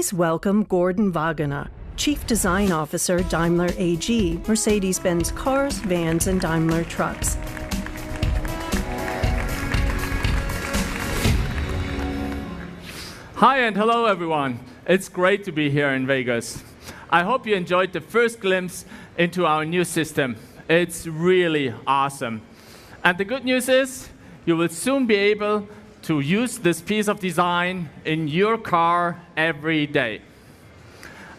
Please welcome Gorden Wagener, Chief Design Officer, Daimler AG, Mercedes-Benz Cars, Vans, and Daimler Trucks. Hi and hello everyone. It's great to be here in Vegas. I hope you enjoyed the first glimpse into our new system. It's really awesome. And the good news is you will soon be able to use this piece of design in your car every day.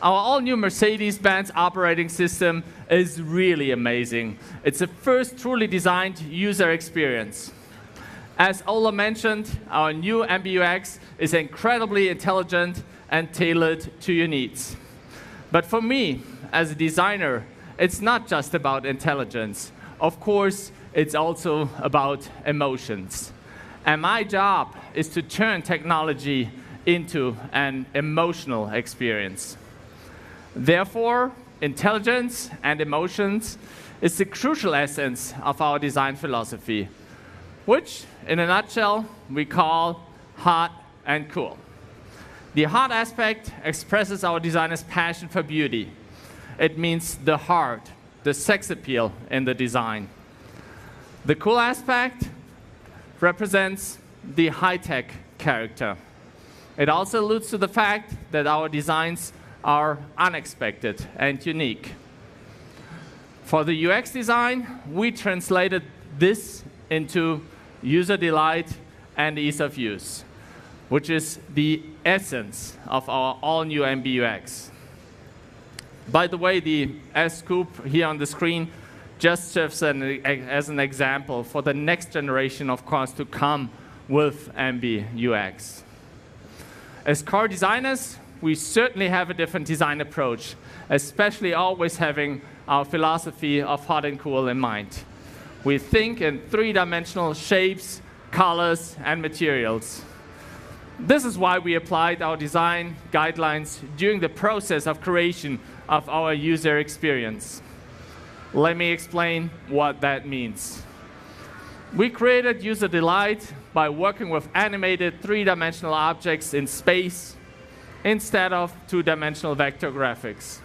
Our all-new Mercedes-Benz operating system is really amazing. It's the first truly designed user experience. As Ola mentioned, our new MBUX is incredibly intelligent and tailored to your needs. But for me, as a designer, it's not just about intelligence. Of course, it's also about emotions. And my job is to turn technology into an emotional experience. Therefore, intelligence and emotions is the crucial essence of our design philosophy, which, in a nutshell, we call hot and cool. The hot aspect expresses our designer's passion for beauty. It means the heart, the sex appeal in the design. The cool aspect represents the high-tech character. It also alludes to the fact that our designs are unexpected and unique. For the UX design, we translated this into user delight and ease of use, which is the essence of our all-new MBUX. By the way, the S-Coupe here on the screen just serves as an example for the next generation of cars to come with MBUX. As car designers, we certainly have a different design approach, especially always having our philosophy of hot and cool in mind. We think in three-dimensional shapes, colors, and materials. This is why we applied our design guidelines during the process of creation of our user experience. Let me explain what that means. We created user delight by working with animated three-dimensional objects in space instead of two-dimensional vector graphics.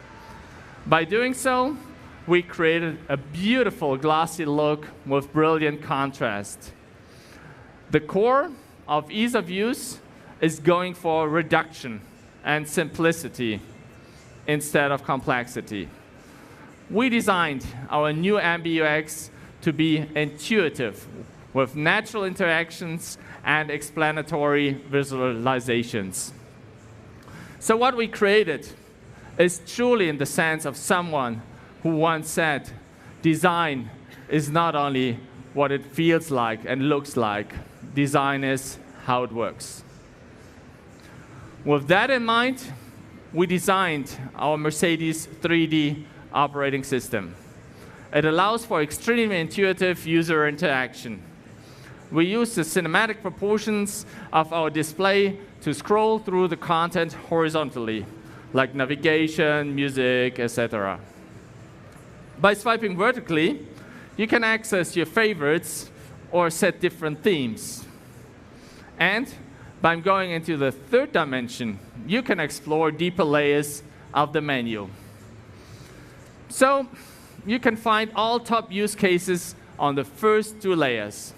By doing so, we created a beautiful glossy look with brilliant contrast. The core of ease of use is going for reduction and simplicity instead of complexity. We designed our new MBUX to be intuitive with natural interactions and explanatory visualizations. So what we created is truly in the sense of someone who once said, design is not only what it feels like and looks like, design is how it works. With that in mind, we designed our Mercedes 3D operating system. It allows for extremely intuitive user interaction. We use the cinematic proportions of our display to scroll through the content horizontally, like navigation, music, etc. By swiping vertically, you can access your favorites or set different themes. And by going into the third dimension, you can explore deeper layers of the menu. So you can find all top use cases on the first two layers.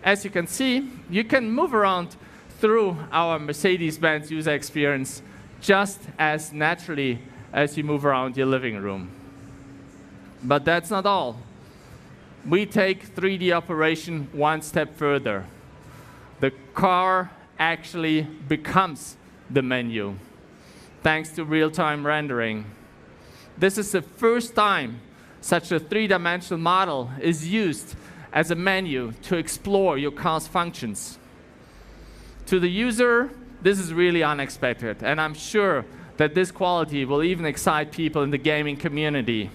As you can see, you can move around through our Mercedes-Benz user experience just as naturally as you move around your living room. But that's not all. We take 3D operation one step further. The car actually becomes the menu, thanks to real-time rendering. This is the first time such a three-dimensional model is used as a menu to explore your car's functions. To the user, this is really unexpected, and I'm sure that this quality will even excite people in the gaming community.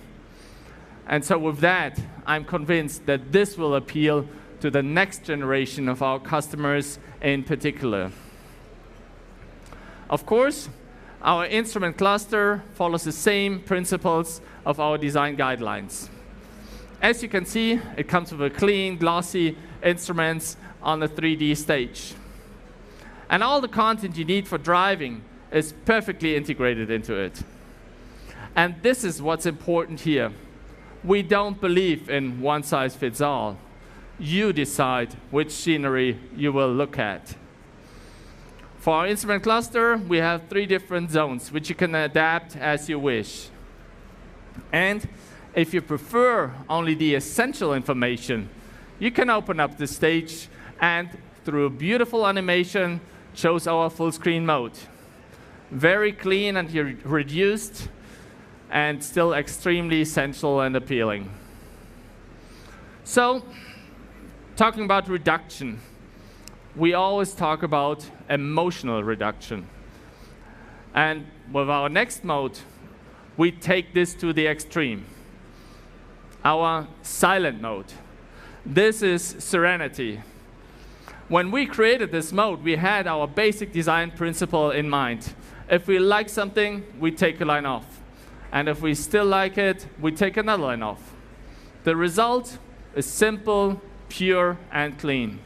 And so with that, I'm convinced that this will appeal to the next generation of our customers in particular. Of course, our instrument cluster follows the same principles of our design guidelines. As you can see, it comes with a clean, glossy instruments on the 3D stage. And all the content you need for driving is perfectly integrated into it. And this is what's important here. We don't believe in one size fits all. You decide which scenery you will look at. For our instrument cluster, we have 3 different zones, which you can adapt as you wish. And if you prefer only the essential information, you can open up the stage and, through a beautiful animation, choose our full screen mode. Very clean and reduced, and still extremely essential and appealing. So, talking about reduction, we always talk about emotional reduction. And with our next mode, we take this to the extreme. Our silent mode. This is serenity. When we created this mode, we had our basic design principle in mind. If we like something, we take a line off. And if we still like it, we take another line off. The result is simple, pure, and clean.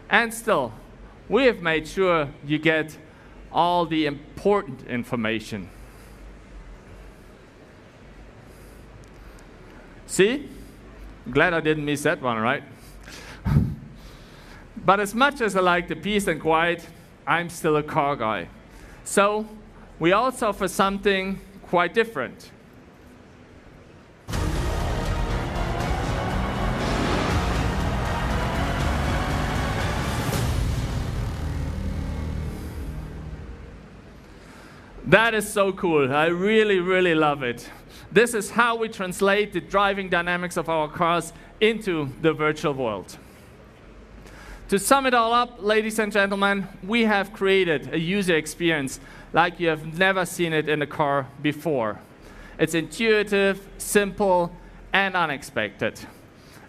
And still, we have made sure you get all the important information. See? Glad I didn't miss that one, right? But as much as I like the peace and quiet, I'm still a car guy. So we also offer something quite different. That is so cool. I really, really love it. This is how we translate the driving dynamics of our cars into the virtual world. To sum it all up, ladies and gentlemen, we have created a user experience like you have never seen it in a car before. It's intuitive, simple, and unexpected.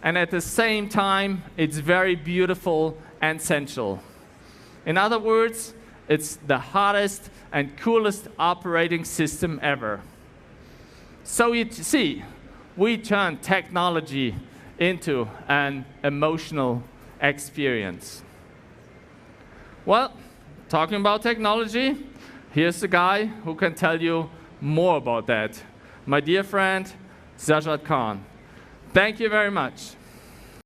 And at the same time, it's very beautiful and sensual. In other words, it's the hottest and coolest operating system ever. So you see, we turn technology into an emotional experience. Well, talking about technology, here's the guy who can tell you more about that. My dear friend, Sajjad Khan. Thank you very much.